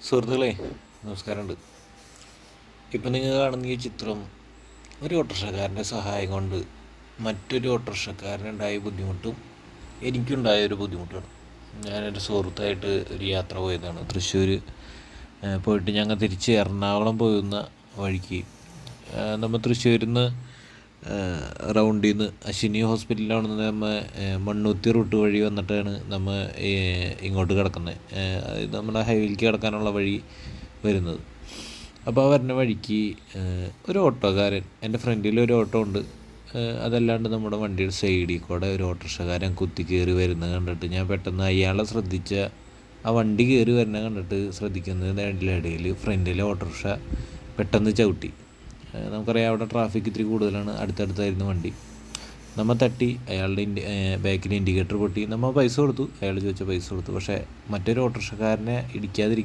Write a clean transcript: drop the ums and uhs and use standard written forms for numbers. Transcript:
സുഹൃത്തുക്കളെ, നമസ്കാരമുണ്ട്. ഇപ്പം നിങ്ങൾ കാണുന്ന ഈ ചിത്രം ഒരു ഓട്ടോറിക്ഷക്കാരൻ്റെ സഹായം കൊണ്ട് മറ്റൊരു ഓട്ടോറിക്ഷക്കാരനുണ്ടായ ബുദ്ധിമുട്ടും എനിക്കുണ്ടായ ഒരു ബുദ്ധിമുട്ടാണ്. ഞാനൊരു സുഹൃത്തായിട്ട് ഒരു യാത്ര പോയതാണ്. തൃശ്ശൂർ പോയിട്ട് ഞങ്ങൾ തിരിച്ച് എറണാകുളം പോകുന്ന വഴിക്ക് നമ്മൾ തൃശ്ശൂരിൽ നിന്ന് റൗണ്ടിൽ നിന്ന് അശ്വിനി ഹോസ്പിറ്റലിലാണ് നമ്മൾ മണ്ണുത്തി റൂട്ട് വഴി വന്നിട്ടാണ് നമ്മൾ ഇങ്ങോട്ട് കിടക്കുന്നത്. അതായത് നമ്മുടെ ഹൈവേയിലേക്ക് കിടക്കാനുള്ള വഴി വരുന്നത്. അപ്പോൾ ആ വരുന്ന വഴിക്ക് ഒരു ഓട്ടോക്കാരൻ, എൻ്റെ ഫ്രണ്ടിൽ ഒരു ഓട്ടോ ഉണ്ട്, അതല്ലാണ്ട് നമ്മുടെ വണ്ടിയുടെ സൈഡിൽ കൂടെ ഒരു ഓട്ടോറിക്ഷക്കാരൻ കുത്തി കയറി വരുന്നത് കണ്ടിട്ട് ഞാൻ പെട്ടെന്ന് അയാളെ ശ്രദ്ധിച്ച ആ വണ്ടി കയറി വരുന്നത് കണ്ടിട്ട് ശ്രദ്ധിക്കുന്നതിൻ്റെ ഇടയിൽ ഫ്രണ്ടിലെ ഓട്ടോറിക്ഷ പെട്ടെന്ന് ചവിട്ടി. നമുക്കറിയാം അവിടെ ട്രാഫിക് ഇത്തിരി കൂടുതലാണ്, അടുത്തടുത്തായിരുന്നു വണ്ടി. നമ്മൾ തട്ടി, അയാളുടെ ബാക്കിൽ ഇൻഡിക്കേറ്റർ പൊട്ടി. നമ്മൾ പൈസ കൊടുത്തു, അയാൾ ചോദിച്ച പൈസ കൊടുത്തു. പക്ഷേ മറ്റൊരു ഓട്ടോറിക്ഷക്കാരനെ ഇടിക്കാതിരിക്കാൻ